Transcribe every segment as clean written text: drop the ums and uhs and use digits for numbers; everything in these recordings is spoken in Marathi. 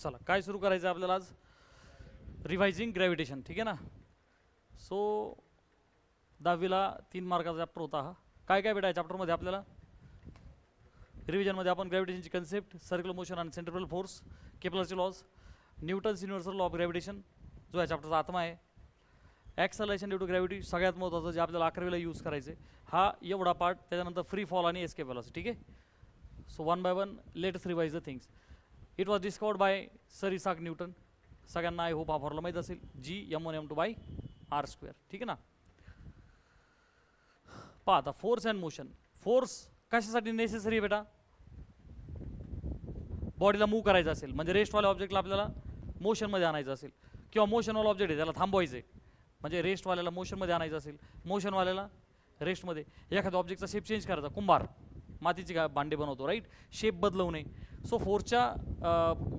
चला काय सुरू करायचं आपल्याला आज, रिवायझिंग ग्रॅव्हिटेशन, ठीक आहे ना. सो 10वीला 3 मार्काचा चॅप्टर होता हा. काय काय भेटाय चॅप्टरमध्ये आपल्याला, रिव्हिजनमध्ये आपण ग्रॅव्हिटेशनची कन्सेप्ट, सर्क्युलर मोशन आणि सेंट्रिपेटल फोर्स, केपलरचे laws, Newton's universal law of gravitation जो या चॅप्टरचा आत्मा आहे, ॲक्सलरेशन ड्यू टू ग्रॅव्हिटी सगळ्यात महत्त्वाचं जे आपल्याला 11वीला यूज करायचे, हा एवढा पार्ट. त्याच्यानंतर फ्री फॉल आणि एस्केप व्हेलॉसिटी, ठीक आहे. So one by one let's revise the things. It was discovered by Sir Isaac Newton. सगळ्यांना आय होप हा फॉर्म्युला माहीत असेल, G(m1m2/r²), ठीक आहे ना. पहा आता फोर्स अँड मोशन. फोर्स कशासाठी नेसेसरी आहे बेटा, बॉडीला मूव्ह करायचं असेल, म्हणजे रेस्टवाल्या ऑब्जेक्टला आपल्याला मोशनमध्ये आणायचं असेल, किंवा मोशनवाला ऑब्जेक्ट आहे त्याला थांबवायचं आहे, म्हणजे रेस्टवाल्याला मोशनमध्ये आणायचं असेल, मोशनवाल्याला रेस्टमध्ये. एखाद्या ऑब्जेक्टचा शेप चेंज करायचा, कुंभार मातीची भांडे बनवतो, राईट, शेप बदलवणे. सो फोर्सच्या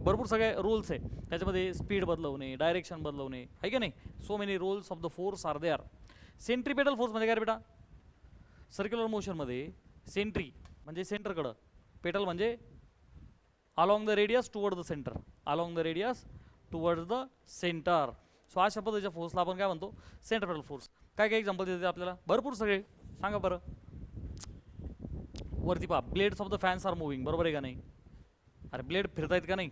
भरपूर सगळे रूल्स आहे त्याच्यामध्ये, स्पीड बदलवणे, डायरेक्शन बदलवणे, आहे की नाही. So many rules of the force are there. Centripetal फोर्समध्ये काय बेटा, सर्क्युलर मोशनमध्ये सेंट्री म्हणजे सेंटरकडं, पेटल म्हणजे along the radius toward the centre, along the radius toward the centre. So अशा पद्धतीच्या फोर्सला आपण काय म्हणतो, सेंट्रिपेटल फोर्स. काय काय एक्झाम्पल देते आपल्याला, भरपूर सगळे सांगा बरं. वरती पहा, blades of the fans are moving, बरोबर आहे का नाही. अरे ब्लेड फिरतायत का नाही.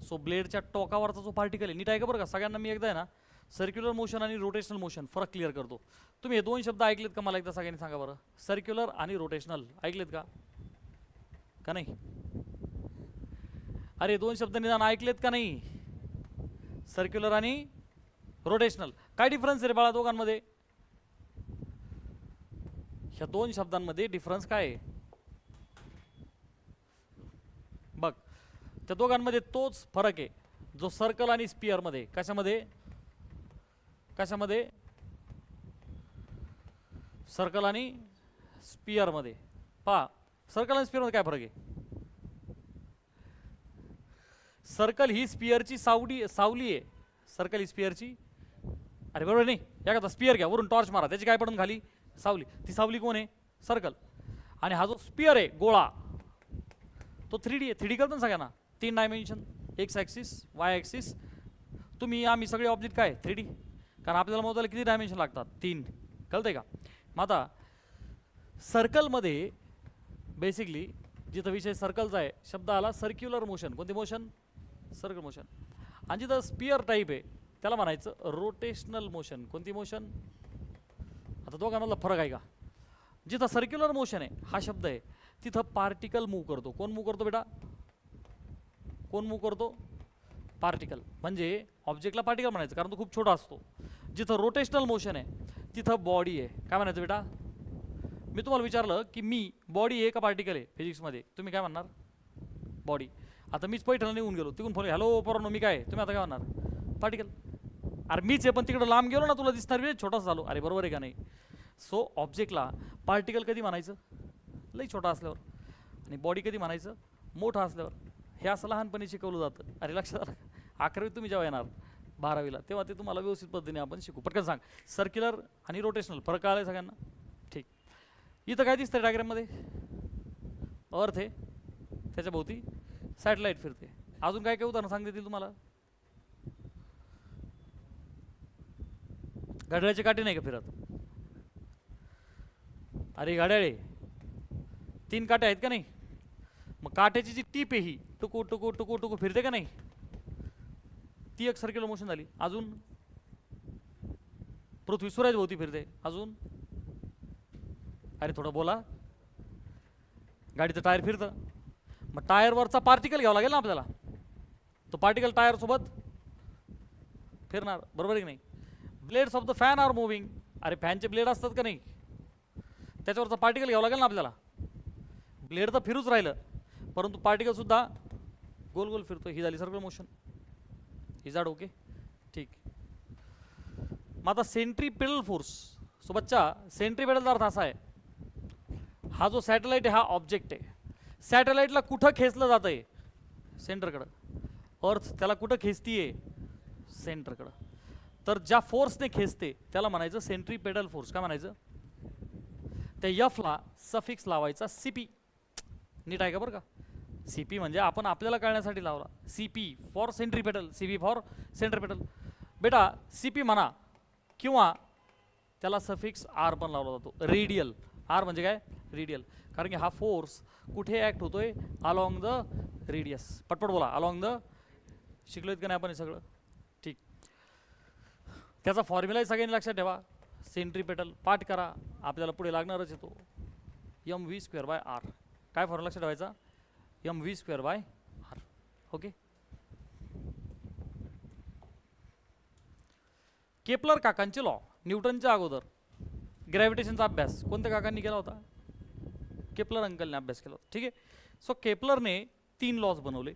सो ब्लेडच्या टोकावरचा जो पार्टिकल आहे, नीट आहे का बरं का. सगळ्यांना मी एकदा आहे ना सर्क्युलर मोशन आणि रोटेशनल मोशन फरक क्लिअर करतो. तुम्ही हे दोन शब्द ऐकलेत का, मला एकदा सगळ्यांनी सांगा बरं. सर्क्युलर आणि रोटेशनल ऐकलेत का नाही. अरे दोन शब्द निदान ऐकलेत का नाही, सर्क्युलर आणि रोटेशनल. काय डिफरन्स आहे रे बाळा दोघांमध्ये, ह्या दोन शब्दांमध्ये डिफरन्स काय आहे बघ. त्या दोघांमध्ये तोच फरक आहे जो सर्कल आणि स्पिअरमध्ये. कशामध्ये, सर्कल आणि स्पिअरमध्ये. पहा सर्कल आणि स्पिअरमध्ये काय फरक आहे. सर्कल ही स्पिअरची सावली आहे, सर्कल ही स्पिअरची, अरे बरोबर नाही. एखादा स्पिअर घ्या, वरून टॉर्च मारा, त्याची काय पडून खाली सावली. ती सावली कोण आहे, सर्कल. आणि हा जो स्पिअर आहे गोळा, तो 3D आहे. 3D कळतं ना सगळ्यांना, 3 dimension, x axis, Y axis. आम्ही सगळे ऑब्जेक्ट काय 3D, कारण आपल्याला मोजायला किती डायमेन्शन लागतात, 3. कळतंय का. मग आता सर्कलमध्ये बेसिकली जिथं विषय सर्कलचा आहे, शब्द आला सर्क्युलर मोशन. कोणती मोशन, सर्कल मोशन. आणि जिथं स्पिअर टाईप आहे त्याला म्हणायचं रोटेशनल मोशन. कोणती मोशन. आता दोघांमधला फरक आहे का. जिथं सर्क्युलर मोशन आहे हा शब्द आहे, तिथं पार्टिकल मूव्ह करतो. कोण मूव्ह करतो बेटा, कोण मूव्ह करतो, पार्टिकल. म्हणजे ऑब्जेक्टला पार्टिकल म्हणायचं कारण तो खूप छोटा असतो. जिथं रोटेशनल मोशन आहे तिथं बॉडी आहे. काय म्हणायचं बेटा. मी तुम्हाला विचारलं की मी बॉडी आहे का पार्टिकल आहे फिजिक्समध्ये, तुम्ही काय म्हणणार, बॉडी. आता मीच पैठणला निघून गेलो, तिकडून फोन, हॅलो पोरांनो मी काय, तुम्ही आता काय म्हणणार, पार्टिकल. अरे मीच आहे पण तिकडं लांब गेलो ना, तुला दिसणार वेळ छोटासा झालो. अरे बरोबर आहे का नाही. सो ऑब्जेक्टला पार्टिकल कधी म्हणायचं, लई छोटा असल्यावर, आणि बॉडी कधी म्हणायचं, मोठा असल्यावर. हे असं लहानपणी शिकवलं जातं. अरे लक्षात आलं. 11वीत तुम्ही जेव्हा येणार 12वीला तेव्हा ते तुम्हाला व्यवस्थित पद्धतीने आपण शिकू. पटकन सांग, सर्क्युलर आणि रोटेशनल फरक कळाला सगळ्यांना. ठीक. इथं काय दिसतंय डायग्राममध्ये, अर्थ आहे, त्याच्या भोवती सॅटेलाइट फिरते. अजून काय काय उदाहरण सांगता येतील तुम्हाला. घड्याळाची काठी नाही का फिरत. अरे घड्याळे 3 काटे आहेत का नाही. मग काट्याची जी टीप आहे ही टुकू टुकू टुकू टुकू फिरते का नाही, ती एक सर्क्युलर मोशन झाली. अजून पृथ्वी सूर्याच्या भोवती फिरते. अजून अरे थोडं बोला. गाडीचं टायर फिरतं, मग टायरवरचा पार्टिकल घ्यावा लागेल ना आपल्याला. तो पार्टिकल टायर सोबत फिरणार, बरोबर आहे की नाही. Blades of the fan are moving. अरे फॅनचे ब्लेड असतात का नाही, त्याच्यावरचा पार्टिकल घ्यावा लागेल ना आपल्याला. ब्लेड तर फिरूच राहिलं परंतु पार्टिकल सुद्धा गोल गोल फिरतो. ही झाली सर्क्युलर मोशन. ही जाड ओके ठीक. मग आता सेंट्रिपेटल फोर्स. सो बच्चा सेंट्रिपेटलचा अर्थ असा आहे, हा जो सॅटेलाइट आहे हा ऑब्जेक्ट आहे. सॅटेलाइटला कुठं खेचलं जात आहे, सेंटरकडं. अर्थ त्याला कुठं खेचतीये, सेंटरकडं. तर ज्या फोर्सने खेचते त्याला म्हणायचं सेंट्रिपेटल फोर्स. काय म्हणायचं, त्या एफला सफिक्स लावायचा CP. नीट आहे का बरं का. CP म्हणजे आपण आपल्याला कळण्यासाठी लावला. CP for centripetal, CP for centripetal. बेटा CP म्हणा किंवा त्याला सफिक्स R पण लावला जातो, रेडियल. R म्हणजे काय? रेडियल. कारण की हा फोर्स कुठे ॲक्ट होतोय? Along the radius. पटपट बोला, अलॉंग द. शिकलोयत का नाही आपण हे सगळं? ठीक. त्याचा फॉर्म्युला सगळ्यांनी लक्षात ठेवा. सेंट्रीपेटल पाठ करा, आपल्याला पुढे लागणारच येतो. mv²/r. काय फॉर्म्युला लक्षात ठेवायचा? mv²/r. ओके. केपलर काकांचे लॉ, न्यूटनच्या अगोदर ग्रॅव्हिटेशनचा अभ्यास कोणत्या काकांनी केला होता? केपलर अंकलने अभ्यास केला होता. ठीक आहे. सो केपलरने 3 लॉज बनवले.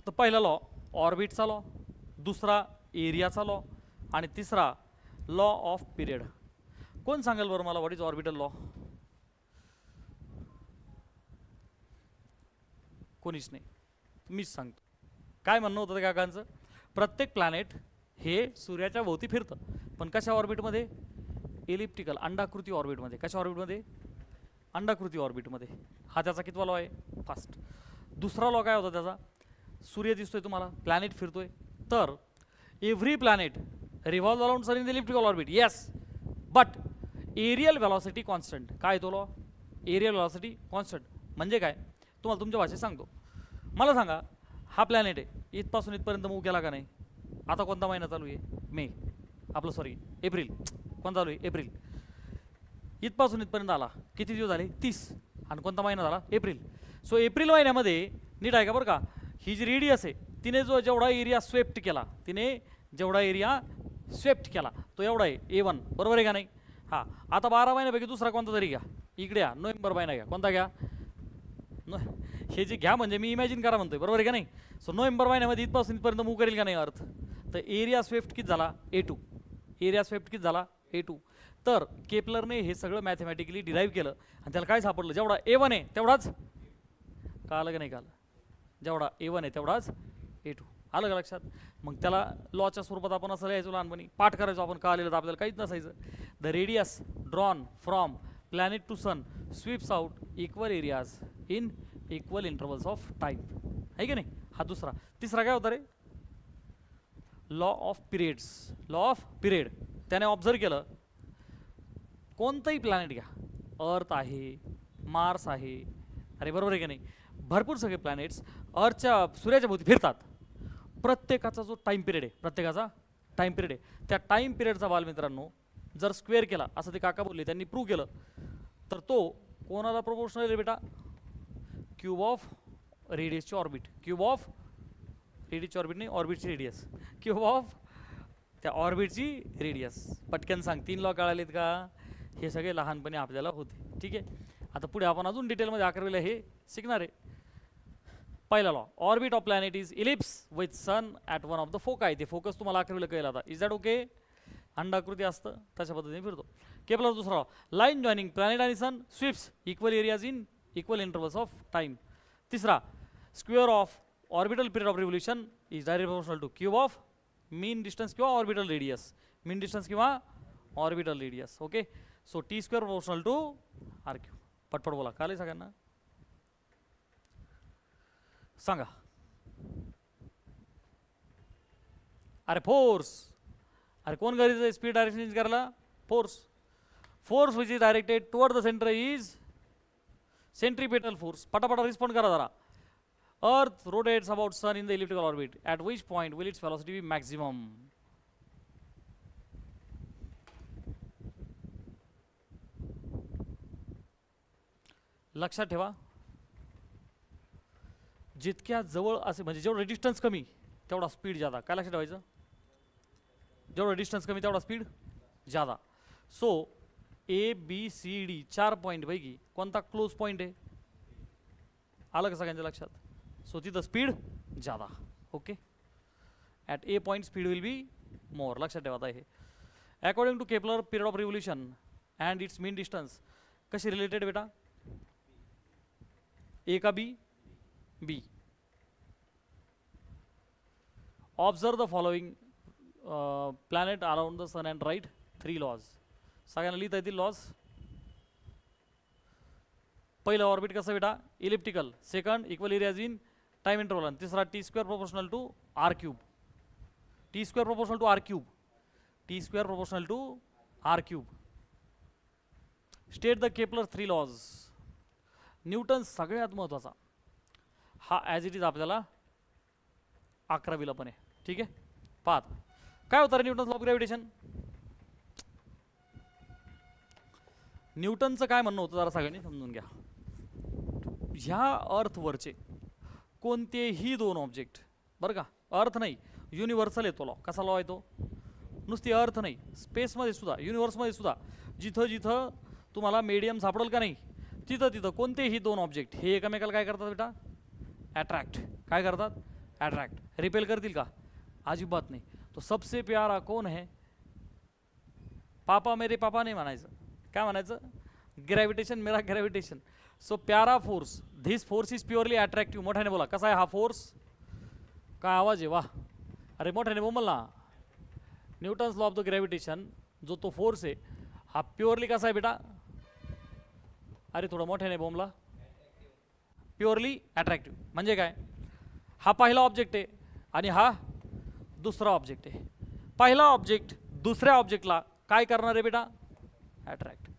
तर पहिला लॉ ऑर्बिटचा लॉ, दुसरा एरियाचा लॉ आणि तिसरा लॉ ऑफ पिरियड. कोण सांगेल बरं मला व्हॉट इज ऑर्बिटल लॉ? कोणीच नाही, मीच सांगतो. काय म्हणणं होतं त्या काकांचं? प्रत्येक प्लॅनेट हे सूर्याच्या भोवती फिरतं, पण कशा ऑर्बिटमध्ये? एलिप्टिकल, अंडाकृती ऑर्बिटमध्ये. कशा ऑर्बिटमध्ये? अंडाकृती ऑर्बिटमध्ये. हा त्याचा कितवा लॉ आहे? फर्स्ट. दुसरा लॉ काय होता त्याचा? सूर्य दिसतोय तुम्हाला, प्लॅनेट फिरतोय, तर every planet revolve around sun in the elliptical orbit. Yes, but areal velocity constant. काय तो लॉ? एरियल व्हेलॉसिटी कॉन्स्टंट म्हणजे काय तुम्हाला तुमच्या भाषेत सांगतो. मला सांगा, हा प्लॅनेट आहे, इथपासून इथपर्यंत मूव्ह केला का नाही? आता कोणता महिना चालू आहे? मे. आपलं सॉरी एप्रिल. कोणता चालू आहे? एप्रिल. इथपासून इथपर्यंत आला, किती दिवस झाले? 30. आणि कोणता महिना झाला? एप्रिल. सो एप्रिल महिन्यामध्ये नीट आहे का बरं का, ही जी रेडियस आहे तिने जेवढा एरिया स्वेप्ट केला, तो एवढा आहे A1. बरोबर आहे का नाही? हां. आता 12 महिन्यापैकी दुसरा कोणता तरी घ्या, इकडे या, नोव्हेंबर महिना घ्या. कोणता घ्या? हे जे घ्या म्हणजे मी इमॅजिन करा म्हणतोय, बरोबर आहे का नाही? सो नोव्हेंबर महिन्यामध्ये इथपासून इथपर्यंत मूव्ह करेल का नाही अर्थ? तर एरिया स्वेफ्ट किती झाला? A2. एरिया स्वेफ्ट किती झाला? A2. तर केपलरने हे सगळं मॅथमॅटिकली डिराईव्ह केलं आणि त्याला काय सापडलं? जेवढा A1 आहे तेवढाच, का आलं का नाही? काल जेवढा A1 आहे तेवढाच A2. आलं का लक्षात? मग त्याला लॉच्या स्वरूपात आपण असं लिहायचो लहानपणी, पाठ करायचो आपण, का आलेलं तर आपल्याला काहीच नसायचं. The radius drawn from planet to sun sweeps out equal areas in equal intervals of time. आहे की नाही? हा दुसरा. तिसरा काय होता रे? Law of periods. Law of period. त्याने ऑब्झर्व केलं, कोणतंही प्लॅनेट घ्या, अर्थ आहे, मार्स आहे, अरे बरोबर आहे की नाही, भरपूर सगळे प्लॅनेट्स अर्थच्या सूर्याच्या भोवती फिरतात. प्रत्येकाचा जो टाईम पिरियड आहे, त्या टाईम पिरियडचा बालमित्रांनो जर स्क्वेअर केला, असं ते काका बोलले, त्यांनी प्रूव्ह केलं, तर तो कोणाला प्रोपोर्शनल आहे बेटा? क्यूब ऑफ रेडियसची ऑर्बिट. क्यूब ऑफ रेडियसची ऑर्बिट नाही, ऑर्बिटची रेडियस. क्यूब ऑफ त्या ऑर्बिटची रेडियस. पटकन सांग, 3 लॉ कळालेत का? हे सगळे लहानपणी आपल्याला होते. ठीक आहे. आता पुढे आपण अजून डिटेलमध्ये 11वीला हे शिकणार आहे. पहिला law, orbit of planet is ellipse with sun at one of the foci. ते फोकस तुम्हाला 11वीला कळलं आता. Is that okay? अंडाकृती असतं तशा पद्धतीने फिरतो. केपलर दुसरा लॉ, लाईन जॉईनिंग प्लॅनेट आणि sun sweeps equal areas in equal intervals of time. तिसरा, square of orbital period of revolution is direct proportional to cube of mean distance किंवा ऑर्बिटल रेडियस. मीन डिस्टन्स किंवा orbital radius. Okay. So T square proportional to R cube. पटपट बोला, काले सगळ्यांना सांगा. अरे फोर्स, अरे कोण गरजेचं आहे स्पीड डायरेक्शन चेंज करायला? Force which is directed toward the center is centripetal force. पटापटा रिस्पॉन्ड करा जरा. Earth rotates about sun in the elliptical orbit. At which point will its velocity be maximum? लक्षात ठेवा, जितक्या जवळ असे म्हणजे जेवढं डिस्टन्स कमी तेवढा स्पीड जादा. काय लक्षात ठेवायचं? जेवढं डिस्टन्स कमी तेवढा स्पीड जादा. सो ABCD 4 पॉईंट पैकी कोणता क्लोज पॉईंट आहे? आलं का सगळ्यांच्या लक्षात? सो तिथं स्पीड जादा. Okay. At A point speed will be more. लक्षात ठेवा हे. According to Kepler period of revolution and its mean distance कशी रिलेटेड बेटा? A का B? B. Observe the following planet around the sun and write 3 laws. सगळ्यांना लिहिता येतील लॉज? पहिलं ऑर्बिट कसं बेटा elliptical, second equal areas in time interval, आणि तिसरा T square proportional to R cube, T square proportional to R cube, T square proportional to R cube. State the Kepler 3 laws. Newton सगळ्यात महत्वाचा हा ॲज इट इज आपल्याला 11वीला पण आहे. ठीक आहे, पाहत काय होतं रे न्यूटन्स लॉ ऑफ ग्रॅव्हिटेशन. न्यूटनचं काय म्हणणं होतं जरा सगळ्यांनी समजून घ्या. ह्या अर्थवरचे कोणतेही दोन ऑब्जेक्ट, बरं का, अर्थ नाही युनिव्हर्सल येतो लॉ. कसा लॉ येतो, नुसती अर्थ नाही, स्पेसमध्ये सुद्धा, युनिव्हर्समध्ये सुद्धा जिथं जिथं तुम्हाला मीडियम सापडेल का नाही, तिथं तिथं कोणतेही दोन ऑब्जेक्ट हे एकमेकाला काय करतात बेटा, अट्रॅक्ट. काय करतात, अट्रॅक्ट. रिपेल करतील का, अजिबात नाही. तो सबसे प्यारा कौन है, पापा मेरे पापा नाही म्हणायचं, काय म्हणायचं, ग्रॅव्हिटेशन मेरा ग्रॅव्हिटेशन. सो प्यारा force, this force is purely attractive. मोठ्याने बोला, कसा आहे हा फोर्स, काय आवाज आहे, वाह, अरे मोठ्याने बोल ना. Newton's law of the gravitation जो तो फोर्स आहे हा प्युअरली कसा आहे बेटा, अरे थोडं मोठ्याने बोमला, प्युअरली अट्रॅक्टिव्ह. म्हणजे काय, हा पहिला ऑब्जेक्ट आहे आणि हा दुसरा ऑब्जेक्ट आहे. पहिला ऑब्जेक्ट दुसऱ्या ऑब्जेक्टला काय करणार आहे बेटा, अट्रॅक्ट.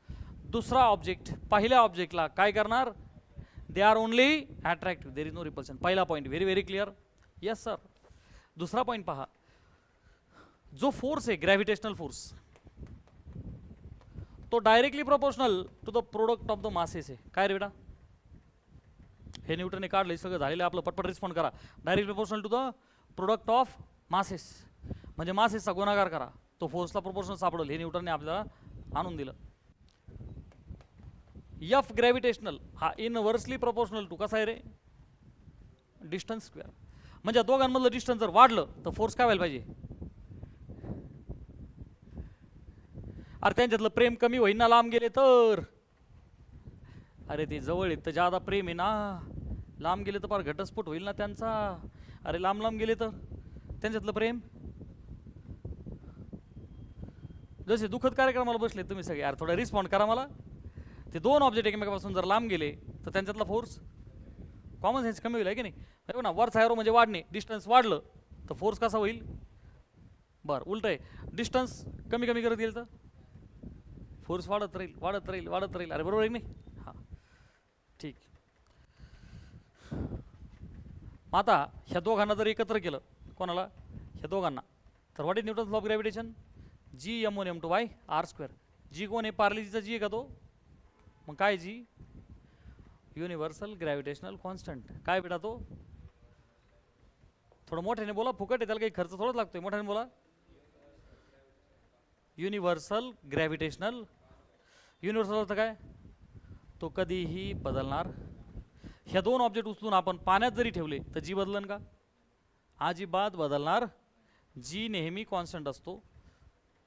दुसरा ऑब्जेक्ट पहिल्या ऑब्जेक्टला काय करणार, they are only attractive, there is no repulsion. पहिला point very very clear. Yes sir. दुसरा पॉईंट पहा, जो फोर्स आहे ग्रॅव्हिटेशनल फोर्स तो directly proportional to the product of the masses आहे. काय रे बेटा, हे न्यूटनने काढलं, सगळं झालेलं आपलं, पटपट रिस्पॉन्ड करा. Direct proportional to the product of masses, म्हणजे मासेसचा गुणाकार करा, तो फोर्सला प्रोपोर्शनल सापडेल. हे न्यूटनने आपल्याला आणून दिलं. एफ ग्रॅव्हिटेशनल हा इनव्हर्सली प्रोपोर्शनल टू कसा आहे रे, डिस्टन्स स्क्वेअर. म्हणजे दोघांमधलं डिस्टन्स जर वाढलं तर फोर्स काय व्हायला पाहिजे, अरे त्यांच्यातलं प्रेम कमी होईन ना लांब गेले तर. अरे ते जवळ येत तर जादा प्रेम आहे ना, लांब गेले तर फार घटस्फोट होईल ना त्यांचा. अरे लांब लांब गेले तर त्यांच्यातलं प्रेम. जसे दुःखद कार्यक्रमाला बसले तुम्ही सगळे, अरे थोडा रिस्पॉन्ड करा मला. ते दोन ऑब्जेक्ट एकमेकापासून जर लांब गेले तर त्यांच्यातला फोर्स, कॉमन सेन्स कमी होईल आहे की नाही ना. वरचा एरो म्हणजे वाढणे, डिस्टन्स वाढलं तर फोर्स कसा होईल, बरं उलट आहे, डिस्टन्स कमी कमी करत गेलं तर फोर्स वाढत राहील वाढत राहील वाढत राहील. अरे बरोबर आहे नाही, हां ठीक. आता ह्या दोघांना जर एकत्र केलं, कोणाला, ह्या दोघांना, तर what is Newton's law of gravitation, G m1 m2 by R square. G कोण आहे, पार्लेजीचा जी आहे का तो, मग काय जी, युनिव्हर्सल ग्रॅव्हिटेशनल कॉन्स्टंट. काय बेटा तो, थोडं मोठ्याने बोला, फुकट आहे, त्याला काही खर्च थोडाच लागतोय, मोठ्याने बोला. युनिव्हर्सल ग्रॅव्हिटेशनल, युनिव्हर्सल अर्थ काय, तो कधीही बदलणार. ह्या दोन ऑब्जेक्ट उचलून आपण पाण्यात जरी ठेवले तर जी बदलन का, अजिबात बदलणार. जी नेहमी कॉन्स्टंट असतो.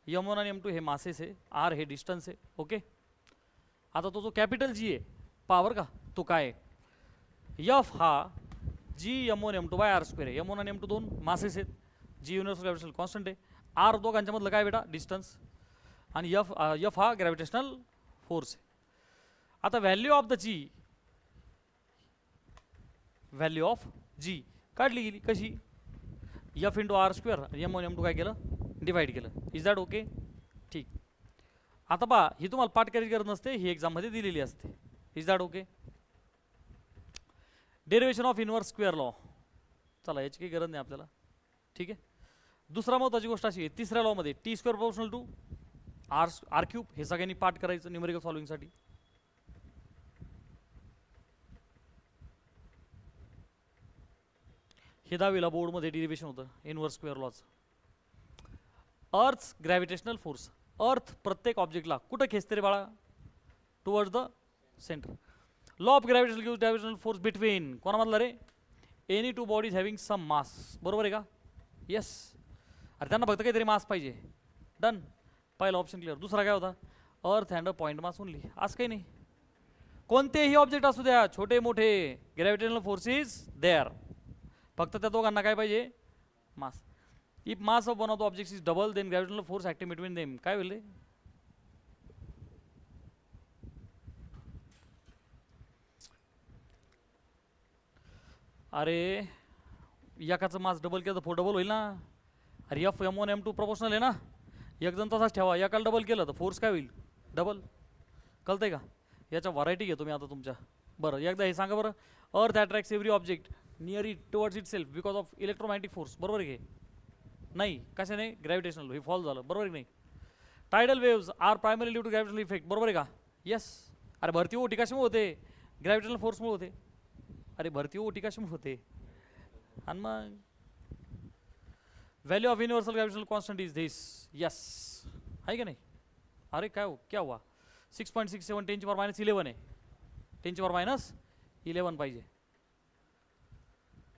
m1 आणि m2 हे मासेस आहे, r हे डिस्टन्स आहे. ओके, आता तो जो कॅपिटल जी आहे पॉवर का, तो काय आहे, एफ हा जी m1 m2 by R square आहे. m1 आणि m2 दोन मासेस आहेत, जी युनिव्हर्सल ग्रॅव्हिटेशनल कॉन्स्टंट आहे, आर दोघांच्या मधलं काय बेटा, डिस्टन्स, आणि एफ हा ग्रॅव्हिटेशनल फोर्स आहे. आता value of the G, value of G काढली गेली कशी, F into R square, m1 m2 काय केलं, डिवाइड केलं. इज दॅट ओके, ठीक. आता पहा, ही तुम्हाला पाठ करायची गरज नसते, ही एक्झाममध्ये दिलेली असते. Is that okay. Derivation of inverse square law, चला याची काही गरज नाही आपल्याला, ठीक आहे. दुसरा महत्त्वाची गोष्ट अशी आहे, तिसऱ्या लॉमध्ये T square proportional to R cube, हे सगळ्यांनी पाठ करायचं न्यूमेरिकल सॉल्विंगसाठी. हे 10वीला बोर्डमध्ये डेरिवेशन होतं इनवर्स स्क्वेअर लॉचं. अर्थ ग्रॅव्हिटेशनल फोर्स, अर्थ प्रत्येक ऑब्जेक्टला कुठं खेचते रे बाळा, towards the centre. Law of gravitational gives gravitational force between, कोणामधला रे, any two bodies having some mass. बरोबर आहे का, येस. अरे त्यांना फक्त काहीतरी मास पाहिजे, डन. पहिला ऑप्शन क्लिअर. दुसरा काय होता, अर्थ and a point mass only. आज काही नाही, कोणतेही ऑब्जेक्ट असू द्या, छोटे मोठे, ग्रॅव्हिटेशनल फोर्सेस देअर, फक्त त्या दोघांना काय पाहिजे, mass. If mass of one of the objects is double then gravitational force acting between them. काय होईल रे, अरे एकाचं मास डबल केलं तर 4 डबल होईल ना. अरे M1 M2 प्रपोर्शनल आहे ना. एक जण तसाच ठेवा, एकाला डबल केलं तर फोर्स काय होईल? डबल. कळतंय का? याच्या व्हरायटी घेतो मी आता तुमच्या. बरं एकदा हे सांगा बरं. अर्थ attracts every object near it towards it self because of electromagnetic force. बरोबर आहे? नाही कशाने? ग्रॅव्हिटेशनल. हे फॉल झालं. बरोबर आहे नाही? Tidal waves are primary due to gravitational effect. बरोबर आहे का? येस. अरे भरती ओटी कशामुळे होते? ग्रॅव्हिटेशनल फोर्समुळे होते. अरे भरती ओटी कशामुळे होते? आणि मग value of universal gravitational constant is this. Yes आहे का नाही? अरे काय हो क्या हुआ? 6.67 10⁻11 आहे. 10⁻11 पाहिजे.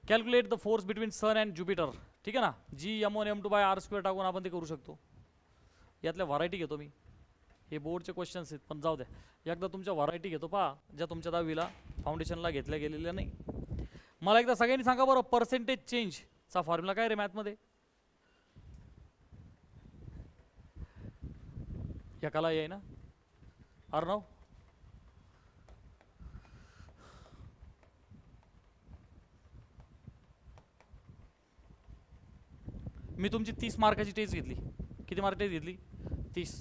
Calculate the force between sun and Jupiter. ठीक आहे ना. G M1 M2/r² टाकून आपण ते करू शकतो. यातल्या व्हरायटी घेतो मी. हे बोर्डचे क्वेश्चन्स आहेत पण जाऊ द्या. एकदा तुमच्या व्हरायटी घेतो पहा ज्या तुमच्या 10वीला फाउंडेशनला घेतल्या गेलेल्या नाही. मला एकदा सगळ्यांनी सांगा बरं, पर्सेंटेज चेंजचा फॉर्म्युला काय रे मॅथमध्ये? एकाला आहे ना अर्णव? मी तुमची 30 मार्काची टेस्ट घेतली. किती मार्क टेस्ट घेतली? 30.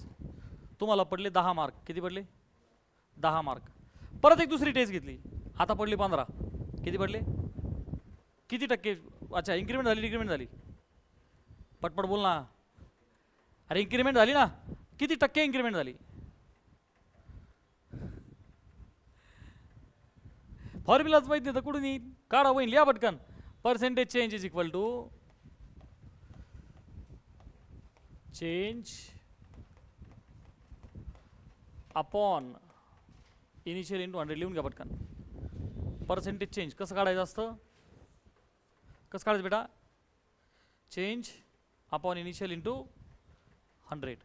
तुम्हाला पडले 10 मार्क. किती पडले? 10 मार्क. परत एक दुसरी टेस्ट घेतली, आता पडली 15. किती पडले? किती टक्के? अच्छा इन्क्रीमेंट झाली डिक्रीमेंट झाली? पटपट बोल ना. अरे इन्क्रीमेंट झाली ना. किती टक्के इन्क्रीमेंट झाली? फॉर्म्युलाच माहिती नाही तर कुठून येईल? काढा होईल लिहा पटकन. Percentage change is equal to change upon initial into 100. लिहून घ्या पटकन. पर्सेंटेज चेंज कसं काढायचं असतं? कसं काढायचं बेटा? Change upon initial into 100.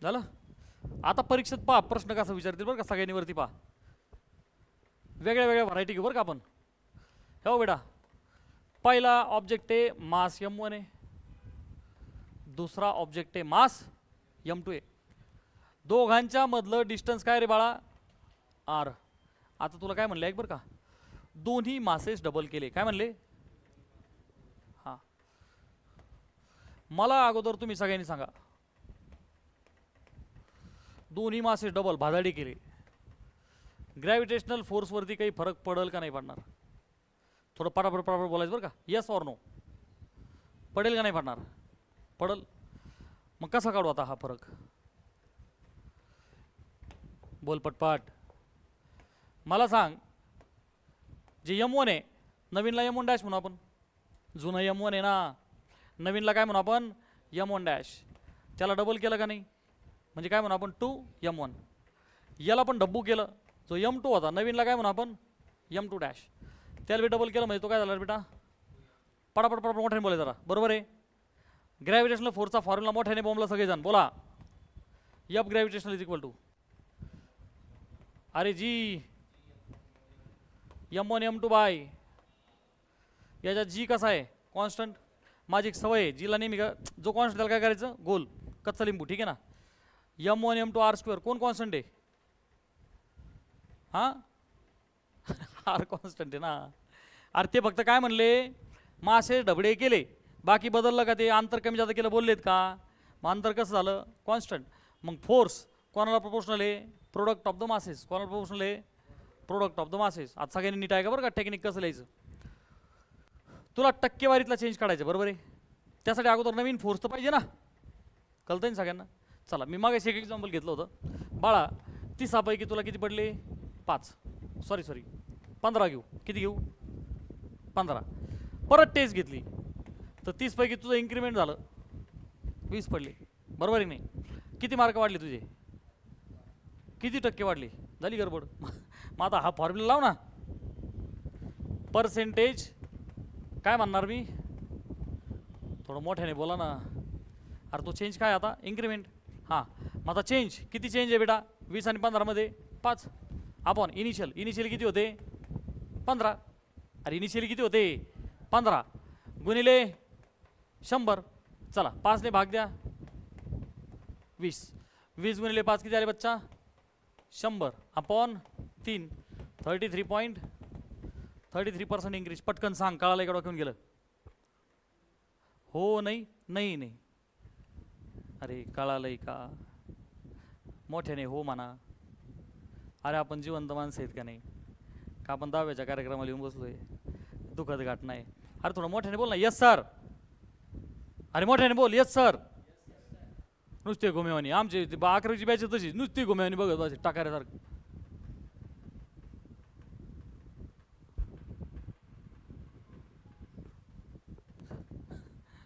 झालं. आता परीक्षेत पहा प्रश्न कसा विचारतील बरं का. सगळ्यांनी वरती पहा. वेगळ्या वेगळ्या व्हरायटी घेऊ बरं का आपण. हो बेटा, पहिला ऑब्जेक्ट आहे मास M1 आहे, दुसरा ऑब्जेक्ट आहे मास M2 आहे. दोघांच्या मधलं डिस्टन्स काय रे बाळा? R. आता तुला काय म्हणलं एक बरं का, दोन्ही मासेस डबल केले. काय म्हणले? हां मला अगोदर तुम्ही सगळ्यांनी सांगा, दोन्ही मासे डबल भादाडी केले, ग्रॅव्हिटेशनल फोर्सवरती काही फरक पडेल का नाही पडणार? थोडं पटापट पटापट बोलायचं बरं का. Yes or no? पडेल का नाही पडणार? पडल. मग कसा काढू आता हा फरक? बोल पटपाट. मला सांग, जे M1 आहे नवीनला M1 डॅश म्हणू आपण. जुनं M1 आहे ना, नवीनला काय म्हणू आपण? M1 dash. त्याला डबल केलं का नाही म्हणजे काय म्हणू आपण? 2M1. याला पण डब्बू केलं, जो M2 होता नवीनला काय म्हणू आपण? M2 dash. त्याला बी डबल केलं म्हणजे तो काय झाला बेटा? पटापट पटापट मोठ्याने बोलाय जरा. बरोबर आहे? ग्रॅव्हिटेशनल फोर्सचा फॉर्म्युला मोठ्याने बोंबला सगळेजण. बोला. F gravitational is equal to, अरे जी M1 M2 बाय याच्यात जी कसा आहे? कॉन्स्टंट. माझी एक सवय आहे, जीला नेहमी का जो कॉन्स्टंट त्याला काय करायचं? गोल कच्चा लिंबू. ठीक आहे ना. M1 M2 R² कोण कॉन्स्टंट आहे? हां R कॉन्स्टंट आहे ना. अरे ते फक्त काय म्हणले, मासे ढबडे केले, बाकी बदललं का? ते अंतर कमी जास्त केलं बोललेत का? मग अंतर कसं झालं? कॉन्स्टंट. मग फोर्स कोणाला प्रोपोर्शनल आहे? Product of the masses. कोणाला प्रोपोर्शनल आहे? Product of the masses. आज सगळ्यांनी नीट आहे का बरं का टेक्निक कसं लिहायचं? तुला टक्केवारीतला चेंज काढायचं. बरोबर आहे? त्यासाठी अगोदर नवीन फोर्स तर पाहिजे ना. कळतंय ना सगळ्यांना? चला मी मागे एक एक्झाम्पल घेतलं होतं. बाळा 30 पैकी तुला किती पडले? 5. सॉरी 15 घेऊ. किती घेऊ? 15. परत टेस्ट घेतली तर 30 पैकी तुझं इन्क्रीमेंट झालं, 20 पडले. बरोबर आहे नाही? किती मार्क वाढले तुझे? किती टक्के वाढले? झाली गडबड. मग आता हा फॉर्म्युला लाव ना. पर्सेंटेज काय म्हणणार मी? थोडं मोठ्याने बोला ना. अरे तो चेंज काय आता? इन्क्रीमेंट. हां मग आता चेंज किती चेंज आहे बेटा? 20 आणि 15 मध्ये 5 आपण इनिशियल किती होते? 15. अरे इनिशियली किती होते? 15 गुणिले 100. चला 5 ने भाग द्या. 20. 20 गुणिले 5 किती आले बच्चा 100 अपॉन 3 33% इंक्रीज. पटकन सांग कळालं इकडं घेऊन गेलं. हो नाही नाही नाही अरे कळालंय का मोठ्याने हो म्हणा. अरे आपण जिवंत माणसं आहेत का नाही का आपण दहाव्याच्या कार्यक्रमाला येऊन बसलोय दुखत गाठ नाही. अरे थोडं मोठ्याने बोल ना. Yes sir. अरे मोठ्याने बोल यस सर. नुसते घुमेवानी आमची 11वीची बॅच तशी नुसती घुमेवानी बघत बस टाकाऱ्यासारखं.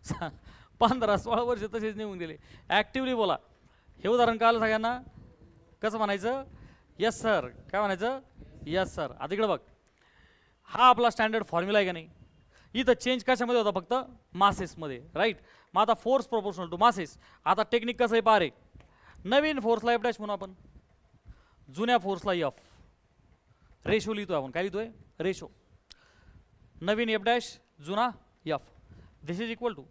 सा- 15-16 वर्ष तसेच निघून गेले. ॲक्टिव्हली बोला. हे उदाहरण कळलं सगळ्यांना. कसं म्हणायचं यस सर. काय म्हणायचं यस सर. आता इकडं बघ हा आपला स्टँडर्ड फॉर्म्युला आहे का नाही. इथं चेंज कशामध्ये होता फक्त मासेसमध्ये राईट. मग आता फोर्स प्रोपोर्शनल टू मासेस. आता टेक्निक कसं आहे पारे. नवीन फोर्सला एफ डॅश म्हणू आपण जुन्या फोर्सला एफ. रेशो लिहितोय आपण. काय लिहितोय रेशो. नवीन एफ डॅश जुना F. This is equal to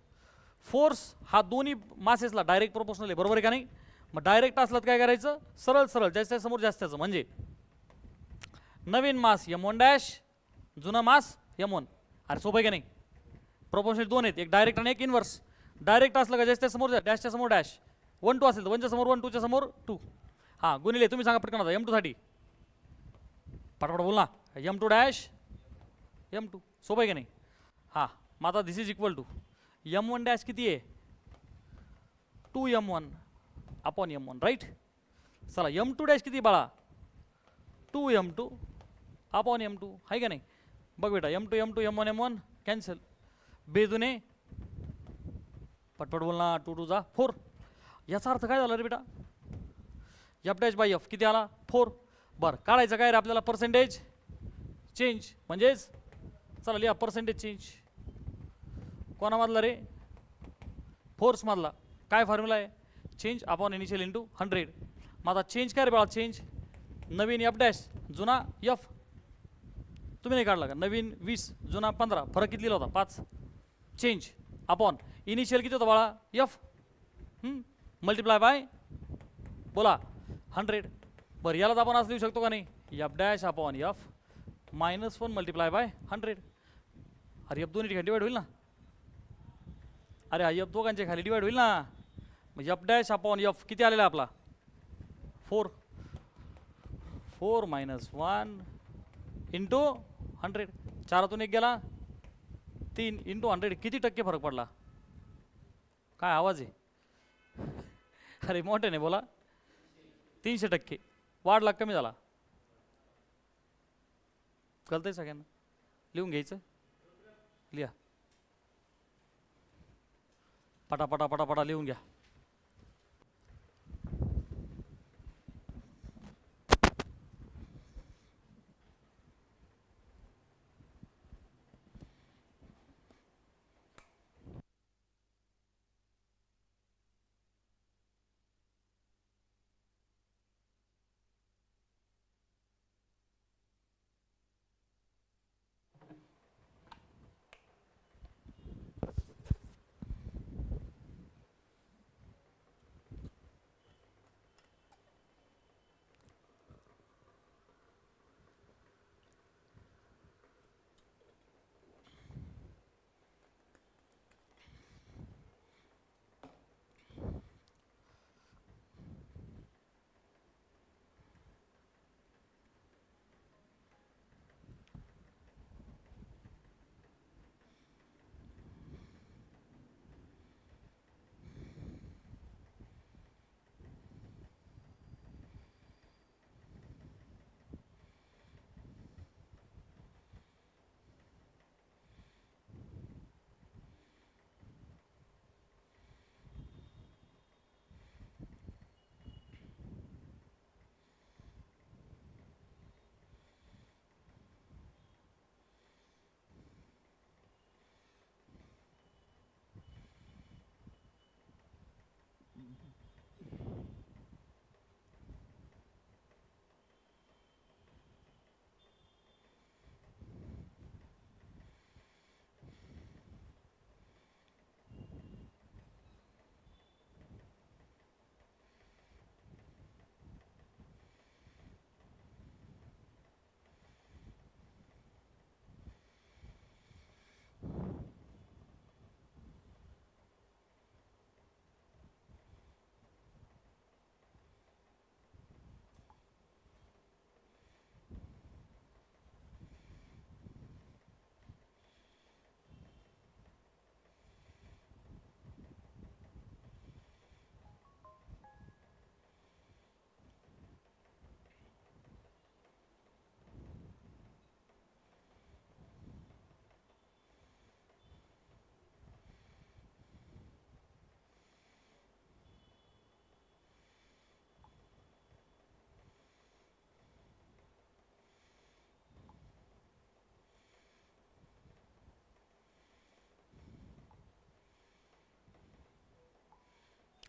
force हा दोन्ही मासेसला डायरेक्ट प्रोपोर्शनल आहे बरोबर आहे का नाही. मग डायरेक्ट असलं तर काय करायचं सरळ सरळ जास्तीत समोर जास्तीचं म्हणजे नवीन मास M1 डॅश जुना मास M1. अरे सोपं आहे का नाही. प्रोपोर्शनल दोन आहेत एक डायरेक्ट आणि एक इनवर्स. डायरेक्ट असलं का जास्तीत समोर डॅशच्या समोर डॅश 1 2 असेल तर 1च्या समोर 1 2च्या समोर 2. हां गुणिले तुम्ही सांगा पटकन आता M2 साठी पटापट बोल ना. M2 डॅश M2 सोपं आहे का नाही. हां मग आता this is equal to M1 dash किती आहे 2M1 अपॉन M1 राईट. चला M2 डॅश किती बाळा 2M2 अपॉन M2 आहे का नाही. बघ बेटा M2 M2 M1 M1 cancel. बेदुने पटपट बोल ना 2 2 जा 4. याचा अर्थ काय झाला रे बेटा एफ डॅश बाय एफ किती आला 4. बरं काढायचं काय रे आपल्याला पर्सेंटेज चेंज म्हणजेच चला लिहा पर्सेंटेज चेंज कोणामधला रे फोर्समधला. काय फॉर्म्युला आहे चेंज अपॉन इनिशियल इंटू 100. मग आता चेंज काय रे बाळा चेंज नवीन एफ डॅश जुना एफ. तुम्ही नाही काढला का नवीन 20 जुना 15 फरक किती लिहिला होता 5. चेंज अपॉन इनिशियल किती होता बाळा एफ मल्टिप्लाय बाय बोला 100. बरं यालाच आपण असं लिहू शकतो का नाही F dash upon F -1 multiply by 100. अरे एफ दोन्ही ठिकाणी डिवाइड होईल ना. अरे हा एफ दोघांच्या खाली डिवाइड होईल ना. मग एफ डॅश अपॉन एफ किती आलेला आपला 4 4 -1 इंटू 100. 4तून 1 गेला 3 इंटू 100 किती टक्के फरक पडला. काय आवाज आहे अरे मोठ्याने बोला. 300% वाढला कमी झाला. कळतंय सगळ्यांना. लिहून घ्यायचं लिहा पटापटा पटापटा लिहून घ्या.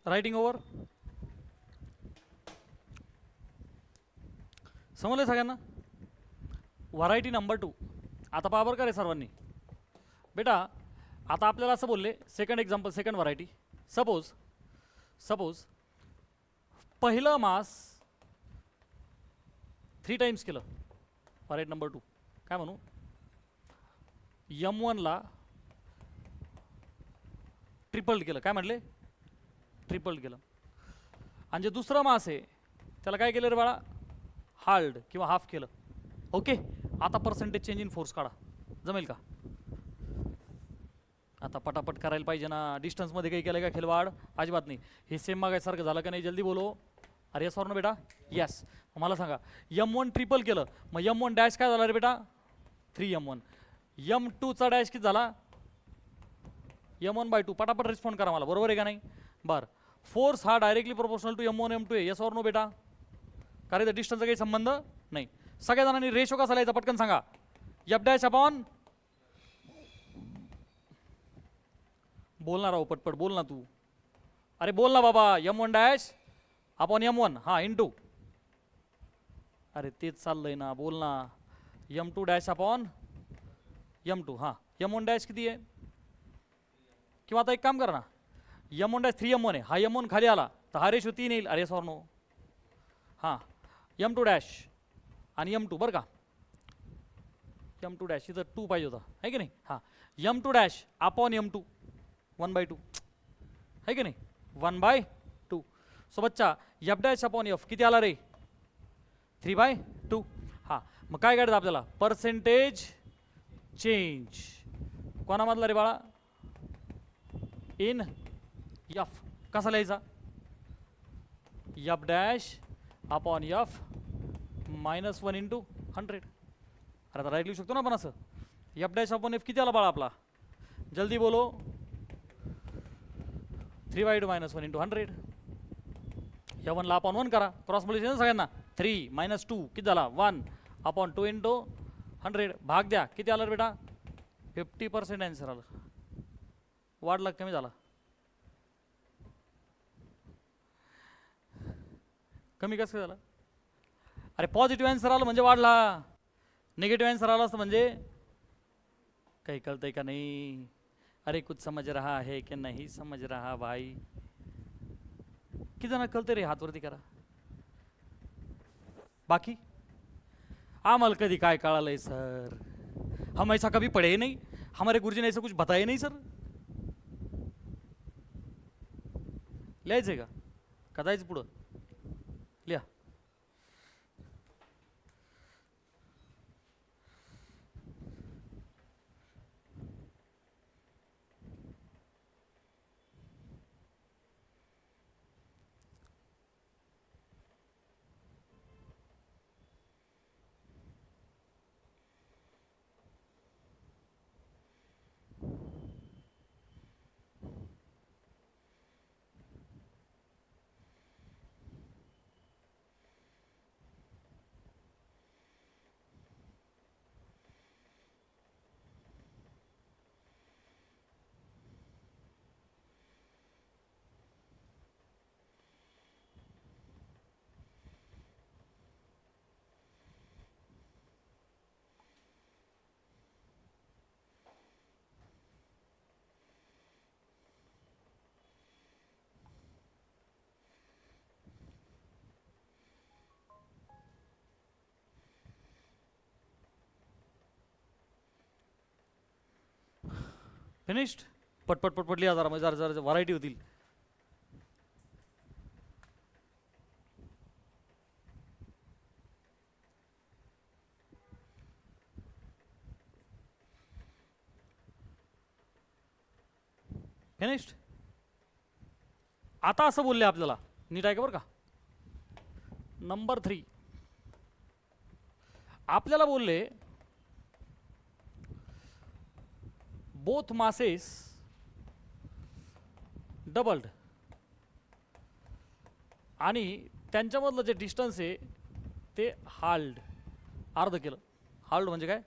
Writing over. समजलं सगळ्यांना. Variety number 2. आता पहा बरं का रे सर्वांनी. बेटा आता आपल्याला असं बोलले, second example, second variety. Suppose पहिलं मास 3 टाइम्स केलं. व्हरायटी नंबर 2 काय म्हणू, M1ला ट्रिपल्ड केलं. काय म्हटले, ट्रिपल्ड केलं. आणि जे दुसरं मास आहे त्याला काय केलं रे बाळा, हाल्ड किंवा हाफ केलं. ओके. आता पर्सेंटेज चेंज इन फोर्स काढा. जमेल का. आता पटापट करायला पाहिजे ना. डिस्टन्समध्ये काही केलं का खिलवाड, अजिबात नाही. हे सेम मागायसारखं झालं का नाही, जल्दी बोलो. अरे यस और नो बेटा, यस. मला सांगा M1 ट्रिपल केलं, मग M1 डॅश काय झाला रे बेटा, 3M1. M2चा डॅश किती झाला, M1/2. पटापट रिस्पॉन्ड करा मला, बरोबर आहे का नाही. बरं, फोर्स हा directly proportional to M1 M2 आहे. यस और नो बेटा. कारण त्या डिस्टन्सचा काही संबंध नाही. सगळ्या जणांनी रेशो कसा लिहायचा पटकन सांगा. F डॅश अपॉन, बोलणार आहो पटपट, बोल ना तू. अरे बोल ना बाबा. M1 डॅश अपॉन M1 हा इंटू, अरे तेच चाललंय ना, बोल ना. M2 डॅश अपॉन M2 हा. M1 डॅश किती आहे, किंवा आता एक काम करा ना, M1 डॅश 3M1 आहे. हा M1 खाली आला तर हा रेशो 3 येईल. अरे सॉर नो. हां M2 डॅश आणि M2 बरं का. M2 डॅश इथं 2 पाहिजे होता आहे की नाही. हां M2 डॅश अपॉन M2 1/2 आहे की नाही, 1/2. सो बच्चा F डॅश अपॉन F किती आला रे, 3/2. हां मग काय काढायचं आपल्याला, पर्सेंटेज चेंज कोणामधला रे बाळा, इन F. कसा लिहायचा, F dash upon F -1 into 100. अरे आता राईट लिहू शकतो ना आपण असं. F डॅश अपॉन F किती आला बाळा आपला, जल्दी बोलो. 3/2 -1 इंटू 100. या 1ला अपॉन 1 करा, क्रॉस मल्टिप्लिकेशन सगळ्यांना. 3 - 2 किती झाला, 1 अपॉन 2 इंटू 100. भाग द्या, किती आलं बेटा, 50% आन्सर आलं. वाढला कमी झाला, कमी कसं झालं. अरे पॉझिटिव्ह आन्सर आलं म्हणजे वाढला, निगेटिव्ह आन्सर आला असतं म्हणजे काही कळतंय का नाही. अरे कुछ समझ रहा है कि नहीं समझ रहा भाई. किती जण कळते रे, हात वरती करा. बाकी आम्हाला कधी काय कळालंय सर, हम ऐसा कभी पढ़े नहीं, हमारे गुरुजी ने ऐसा कुछ बताया नहीं सर. लिहायचंय का, कदाच पुढं लिहा. फिनिश्ड. पटपट पटपट लिहा जरा, म्हणजे जरा जरा व्हरायटी होतील. फिनिश्ड. आता असं बोलले आपल्याला, नीट आहे का बरं का. नंबर 3 आपल्याला बोलले, बोथ मासेस डबल्ड आणि त्यांच्यामधलं जे डिस्टन्स आहे ते हाल्ड, अर्ध केलं. हाल्ड म्हणजे काय,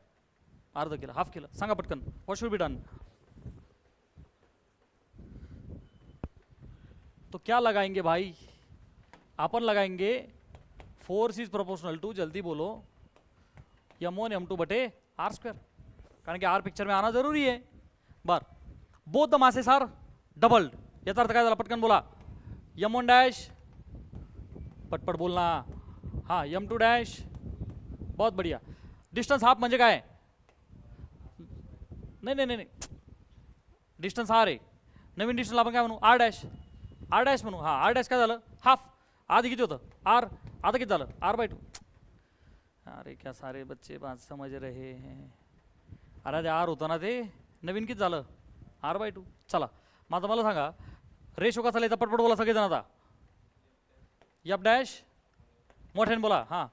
अर्ध केलं, हाफ केलं. सांगा पटकन, व्हॉट शुड बी डन. तो क्या लगाएंगे भाई, अपन लगाएंगे फोर्स इज प्रोपोर्शनल टू, जल्दी बोलो, m1 m2 बटे आर स्क्वेअर, कारण की आर पिक्चर में आना जरूरी है. बर both the masses are doubled, याचा अर्थ काय झाला, पटकन बोला. m1 डॅश, पटपट बोलना. हा m2 डॅश, बहुत बढ़िया. डिस्टन्स हाफ म्हणजे काय, नाही नाही नाही, डिस्टन्स आर आहे, नवीन डिस्टन्स आपण काय म्हणू, आर डॅश, आर डॅश म्हणू. हा आर डॅश काय झालं, हाफ, आधी किती होतं आर, आता किती झालं r/2. अरे क्या सारे बच्चे बात समझ रहे हैं. अरे ते आर होतं ना, ते नवीन किती झालं r/2. चला मग आता मला सांगा रेशो कसा लिहायचा, पटपट बोला सगळेजण आता. f डॅश, मोठ्याने बोला. हां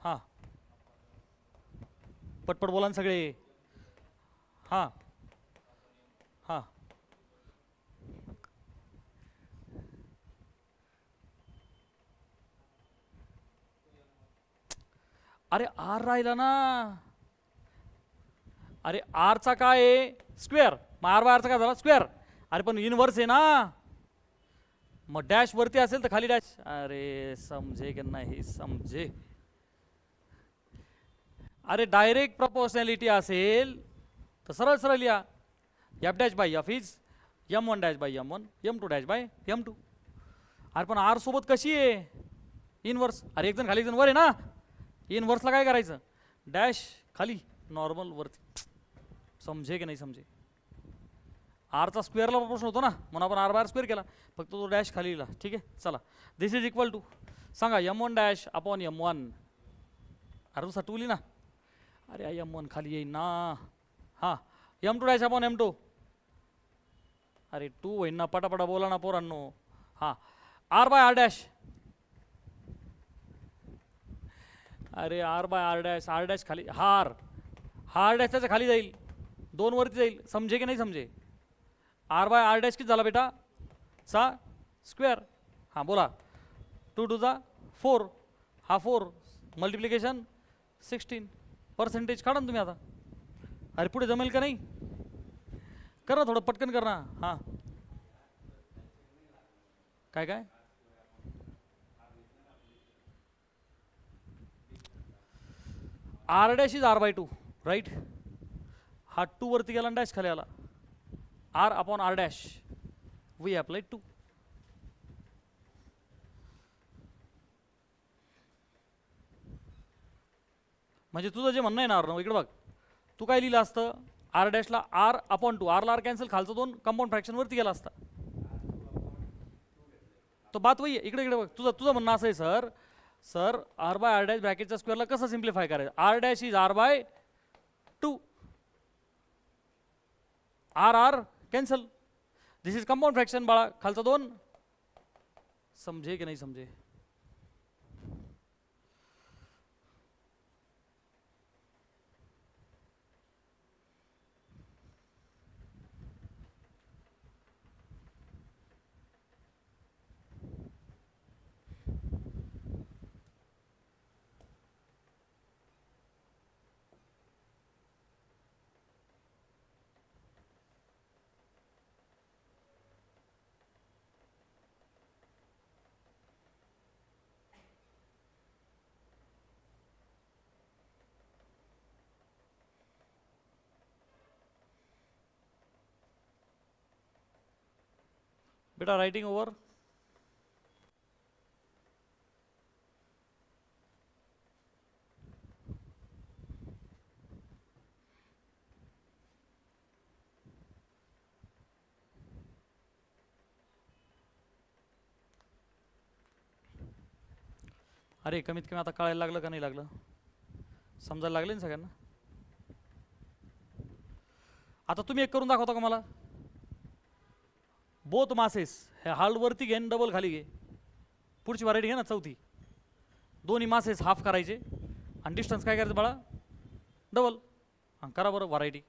हां पटपट बोला ना सगळे. हां हां अरे आर राहिला ना, अरे आरचा काय आहे स्क्वेअर, मग r/r चा काय झाला स्क्वेअर. अरे पण इनवर्स आहे ना, मग डॅश वरती असेल तर खाली डॅश. अरे समजे की नाही समजे, अरे डायरेक्ट प्रपोर्शनॅलिटी असेल तर सरळ सरळ लिहा, f dash by f is m1 dash by m1, m2 dash by m2. अरे पण आर सोबत कशी आहे इनवर्स, अरे एक जण खाली एक जण वर आहे ना, इनवर्सला काय करायचं, डॅश खाली नॉर्मल वरती. समजे की नाही समजे, आरचा स्क्वेअरला प्रपोर्शन होतो ना, म्हणून आपण r/r स्क्वेअर केला, फक्त तो डॅश खाली लिहिला. ठीक आहे चला, दिस इज इक्वल टू सांगा m1 डॅश अपॉन m1. अरे तू सटवली ना, अरे m1 खाली येईन ना. हां m2 डॅश अपॉन m2, अरे 2 होईन ना, पटापटा बोला ना पोरांनो. हां r/r डॅश, अरे r/r डॅश, r डॅश खाली, हार डॅश त्याच्या खाली जाईल, 2 वरती जाईल. समजे की नाही समजे, r/r डॅश किती झाला बेटा चा स्क्वेअर. हां बोला, 2 2 जा 4, हा 4 मल्टिप्लिकेशन 16, पर्सेंटेज काढा ना तुम्ही आता. अरे पुढे जमेल का नाही, कर ना थोडं पटकन कर ना. हां काय काय, r dash is r/2 right. हा 2 वरती गेला डॅश खाली आला, r upon r dash we applied 2. म्हणजे तुझं जे म्हणणं आहे ना अर्णव, इकडे बघ, तू काय लिहिलं असतं, r डॅशला r अपॉन 2, r ला r कॅन्सल, खालचं 2 कंपाऊंड फ्रॅक्शन वरती गेला असता. तो बात वही आहे, इकडे इकडे बघ, तुझं म्हणणं असं आहे सर, सर r/r डॅश ब्रॅकेटच्या स्क्वेअरला कसं सिम्प्लिफाय करायचं, r dash is r/2, r cancel, this is compound fraction बाळा, खालचा 2. समजे की नाही समजे, बेटा राइटिंग ओवर. अरे कमीत कमी आता कळायला लागलं का नाही लागलं, समजायला लागले ना सगळ्यांना. आता तुम्ही एक करून दाखवता का मला, बोथ मासेस हे हाल्ड वरती घे, डबल खाली घे. पुढची व्हरायटी घे ना चौथी, दोन्ही मासेस हाफ करायचे आणि डिस्टन्स काय करायचं बाळा, डबल. हां करा बरं व्हरायटी.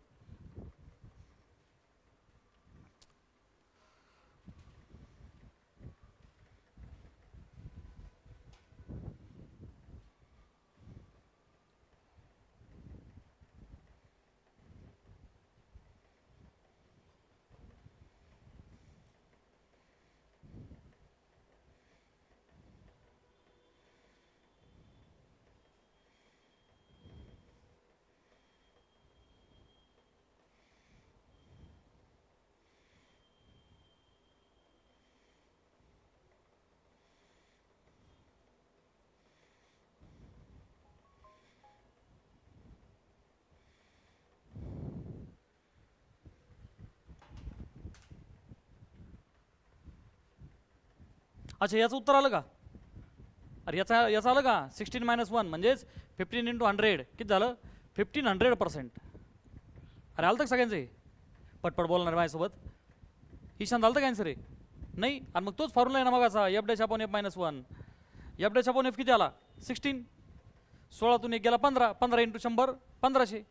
अच्छा याचं उत्तर आलं का? अरे याचं आलं का? 16 - 1 म्हणजेच 15 × 100 किती झालं? 1500%. अरे आलं तर सगळ्यांचे पटपट बोलणार माझ्यासोबत. ईशान आलं तर कॅन्सर आहे नाही. आणि मग तोच फॉर्म्युला आहे ना मगाचा, F'/F-1. F'/F किती आला? 16. 16तून 1 गेला 15. 15 × 100 1500.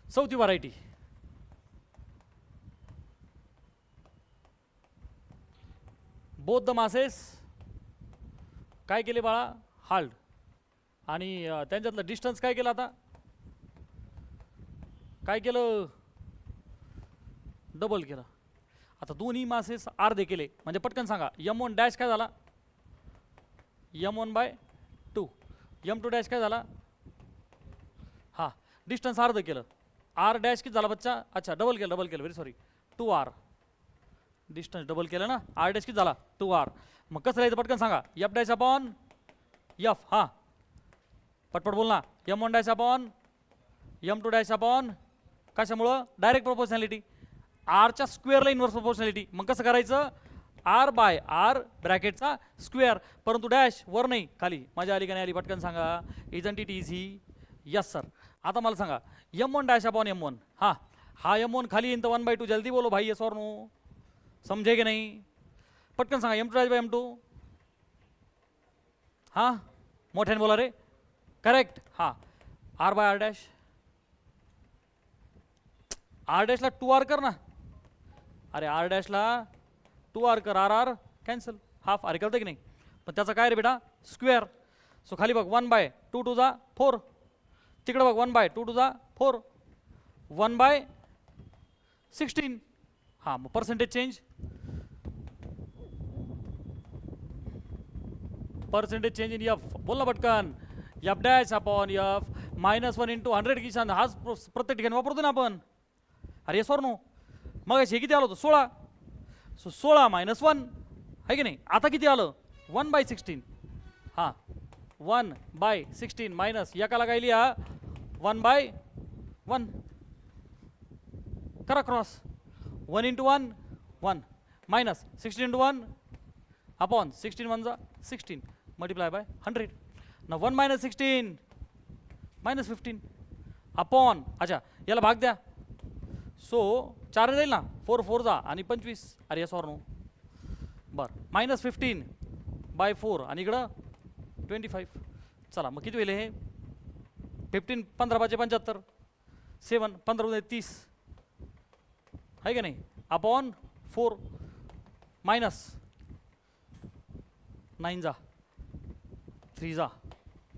चौथी व्हरायटी, बोथ द मासेस काय केले बाळा? हाल्ड. आणि त्यांच्यातलं डिस्टन्स काय केलं? आता काय केलं? डबल केलं. आता दोन्ही मासेस अर्धे केले म्हणजे पटकन सांगा, M1 डॅश काय झाला? M1/2. M2 डॅश काय झाला? हा डिस्टन्स अर्ध केलं. R डॅश किती झाला बच्चा? अच्छा डबल केलं very sorry, 2R. Distance double केलं ना, R डॅश किती झाला? 2R. मग कसं राहायचं पटकन सांगा? F'/F. हा पटपट बोल ना. M1' M2' कशामुळं? Direct proportionality. आरच्या स्क्वेअरला इनवर्स प्रोपोर्शनॅलिटी. मग कसं करायचं? R/R ब्रॅकेटचा स्क्वेअर, परंतु डॅश वर नाही खाली. मजा आली का नाही आली? पटकन सांगा. Isn't it easy? Yes sir. आता मला सांगा M1' हा हा M1 खाली येईन तर 1/2. जल्दी बोलो भाई, यस और नो? समझे की नाही? पटकन सांगा. M2'/M2 हा मोठ्याने बोला रे. करेक्ट. हा R/R'. R' ला 2R कर ना. अरे R' ला 2R कर. R cancel. हाफ. अरे करतं की नाही? पण त्याचा काय रे बेटा? स्क्वेअर. सो खाली बघ 1/2 टू जा 4. तिकडे बघ 1/2 टू जा 4. 1/16. हां मग percentage change. Percentage change in F. बोल ना पटकन. F'/F -1 × 100 किसान. हाच प्रत्येक ठिकाणी वापरतो ना आपण. अरे सर नो मग हे किती आलं होतं? 16. सो 16 - 1 आहे की नाही? आता किती आलं? 1/16. हां 1/16 मायनस एकाला काय लिहा? 1/1. करा cross. 1 × 1 1 minus 16 × 1 upon 16 1 16 multiply by 100. ना 1 - 16 -15 अपॉन. अच्छा याला भाग द्या. सो 4 जाईल ना. 4 4 जा आणि 25. अरे यस और नो? बरं -15/4 आणि इकडं 25. चला मग किती होईल हे? 15 15 5 75. 7 15 30 आहे का नाही? अपॉन 4 मायनस 9 जा 3 जा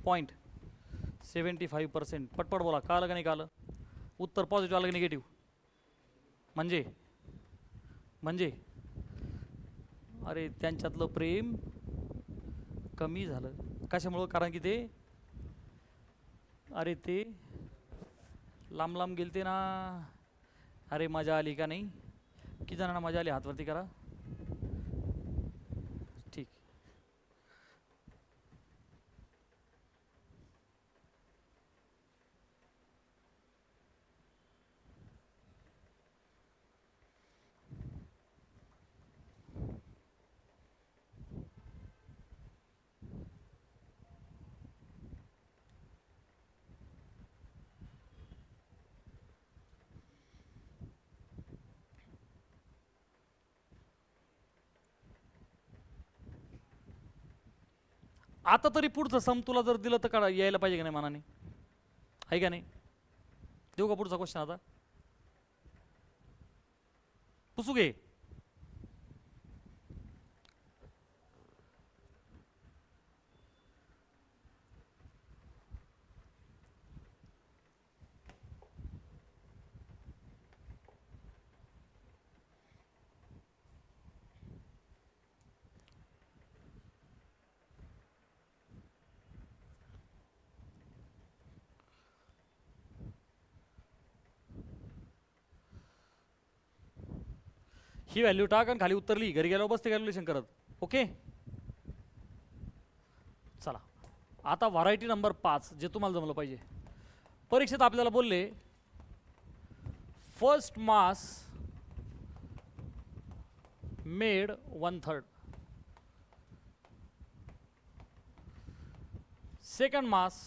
0.75%. पटपट बोला. का आलं का नाही? का आलं? उत्तर पॉझिटिव्ह आलं की निगेटिव्ह? म्हणजे अरे त्यांच्यातलं प्रेम कमी झालं. कशामुळं? कारण की ते अरे ते लांब लांब गेलते ना. अरे मजा आली का नाही? किती जणांना मजा आली? हातवरती करा. ठीक. आता तरी पुढचं सम तुला जर दिलं तर यायला पाहिजे का नाही मनाने? आहे का नाही? देऊ का पुढचा क्वेश्चन? आता पुसू घे. ही व्हॅल्यू टाक आणि खाली उत्तर लिही. घरी गेल्यावर बसते कॅल्क्युलेशन करत. ओके चला आता व्हरायटी नंबर 5 जे तुम्हाला जमलं पाहिजे. परीक्षेत आपल्याला बोलले फर्स्ट मास मेड 1/3, सेकंड मास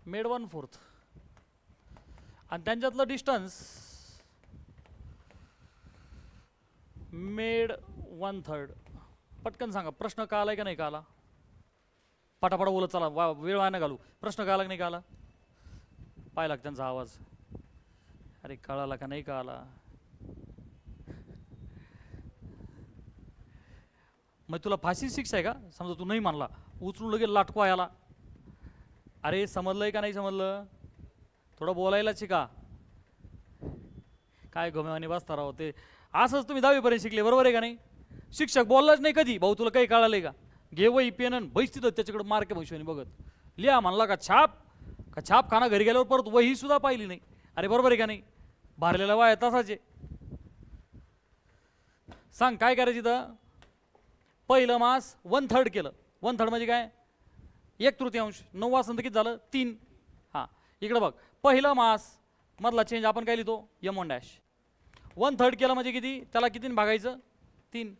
मेड 1/4 आणि त्यांच्यातलं डिस्टन्स मेड 1/3. पटकन सांगा प्रश्न कळालाय का नाही कळाला? पटापटा बोलत चला, वेळ वाया न घालू. प्रश्न कळाला का नाही कळाला? पाहिला त्यांचा आवाज, अरे कळाला का नाही कळाला? मग तुला फाशी शिक्षा आहे का? समजा तू नाही मानला, उचलून लगेच लाटको याला. अरे समजलंय का नाही समजलं? थोडं बोलायला शिका. काय गमेवानी बसता राहो ते. असंच तुम्ही 10वीपर्यंत शिकले, बरोबर आहे का नाही? शिक्षक बोललाच नाही कधी, भाऊ तुला काही कळालंय का? घे वही पेन बैस तिथं त्याच्याकडे मार्के भविष्याने बघत लिहा म्हणला का छाप खाना घरी गेल्यावर परत वही सुद्धा पाहिली नाही. अरे बरोबर आहे का नाही? भारलेला वाया तसाचे. सांग काय करायचं इथं? पहिलं मास 1/3 केलं. 1/3 म्हणजे काय? 1/3. 9 वाजता किती झालं? 3. हां इकडं बघ, पहिलं मास मधला चेंज आपण काय लिहितो? m1'. 1/3 केलं म्हणजे किती? त्याला कितीने भागायचं? 3.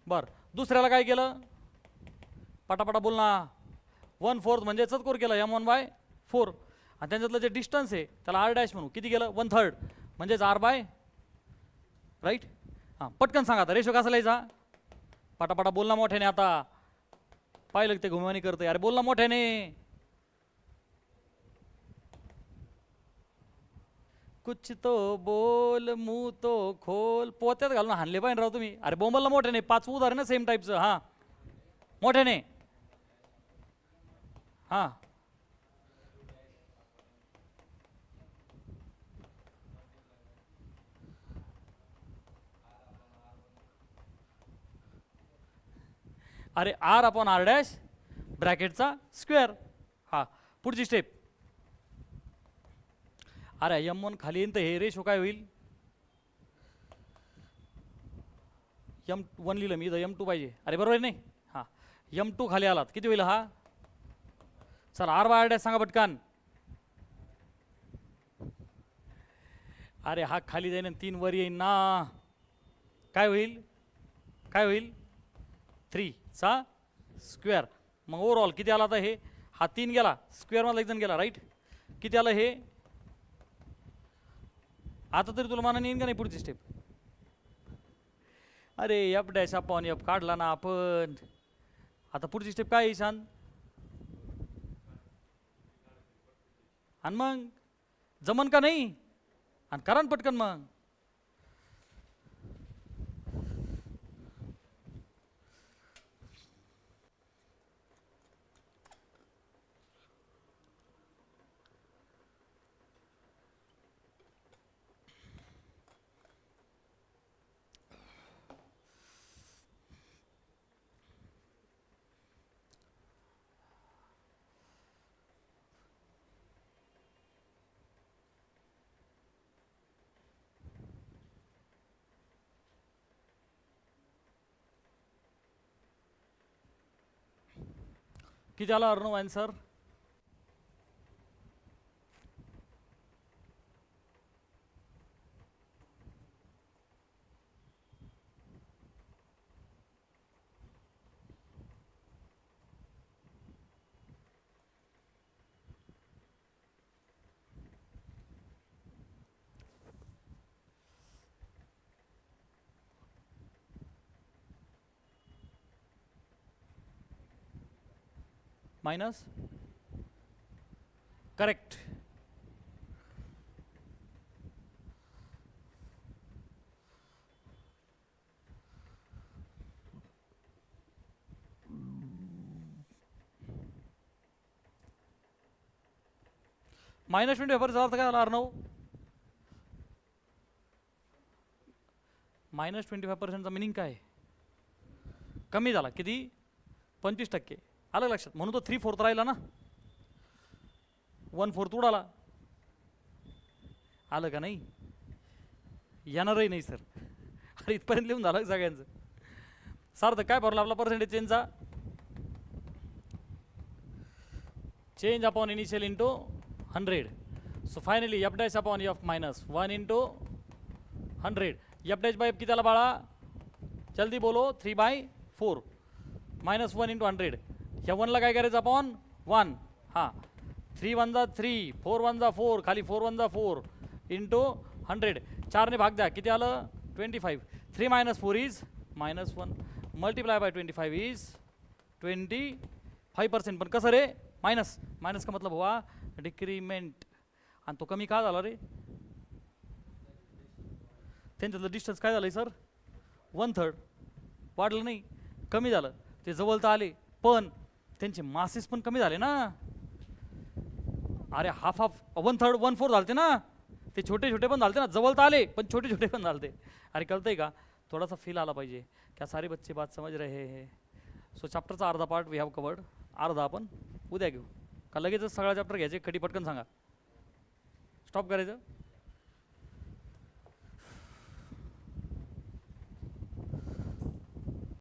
बरं दुसऱ्याला काय केलं? पटापटा बोल ना. 1/4 म्हणजे चतकोर केलं m1/4 आणि त्यांच्यातलं जे डिस्टन्स आहे त्याला r' म्हणू. किती केलं? 1/3 म्हणजेच r/, राईट. हां पटकन सांगा आता रेशो कसा लिहायचा? पटापटा बोल ना मोठ्याने. आता पाहिलं ते घुमवानी करते. अरे बोल ना मोठ्याने. कुछ तो बोल मुंह तो खोल. पोत्यात घालून हाणले पाहिजे राव तुम्ही. अरे बोंबलला मोठ्याने. 5 उदाहरण ना सेम टाईपचं. हां मोठ्याने. हां अरे r/r' ब्रॅकेटचा स्क्वेअर. हां पुढची स्टेप. अरे m1 खाली येईन तर हे रेशो काय होईल? m1 लिहिलं मी, इथं m2 पाहिजे. अरे बरोबर आहे नाही? हां m2 खाली आलात किती होईल हा? चला r/r' सांगा पटकन. अरे हा खाली जाईन 3 वर येईन ना. काय होईल? काय होईल? 3चा स्क्वेअर. मग ओव्हरऑल किती आला आता? हे हा 3 गेला स्क्वेअर मधला एक जण गेला, राईट. किती आलं हे? आता तरी तुला मानाने येईन का नाही पुढची स्टेप? अरे f' काढला ना आपण. आता पुढची स्टेप काय आहे शांत? आणि मग जमन का नाही? आणि करा पटकन मग. किती आला अर्णव आन्सर? Minus correct. -25% अर्थ काय झाला अर्णव? -25%चा मिनिंग काय? कमी झाला. किती? 25%. आलं लक्षात? म्हणून तो 3/4 राहिला ना. 1/4 उडाला. आलं का नाही? येणारही नाही सर. अरे इथपर्यंत लिहून झालं सगळ्यांचं. सार्थक काय भरला आपला percentage चेंजचा, change upon initial into 100. So finally f dash upon f minus 1 into 100. f dash by f किती आला बाळा, जल्दी बोलो, 3/4 minus 1 into 100. ह्या 1 ला काय करायचं अपॉन 1, हां 3 1 जा 3, 4 1 जा 4, खाली 4 1 जा 4 इंटू 100. 4 ने भाग द्या, किती आलं 25. 3 minus 4 is -1 multiply by 25 is 25%. पण कसं रे, मायनस, मायनस का मतलब हुआ डिक्रीमेंट. आणि तो कमी का झाला रे, त्यांच्यातलं डिस्टन्स काय झालंय सर, 1/3. वाढलं नाही, कमी झालं. ते जवळ तर आले पण त्यांचे मासेस पण कमी झाले ना. अरे हाफ 1/3 1/4 झालते ना, ते छोटे छोटे पण झालते ना, जवळ तर आले पण छोटे छोटे पण झालते. अरे कळतंय का, थोडासा फील आला पाहिजे, क्या सारे बच्चे बात समझ रहे हैं. सो चॅप्टरचा अर्धा पार्ट वी हॅव कवर्ड, अर्धा आपण उद्या घेऊ का लगेचच सगळा चॅप्टर घ्यायचे, कधी पटकन सांगा, स्टॉप करायचं.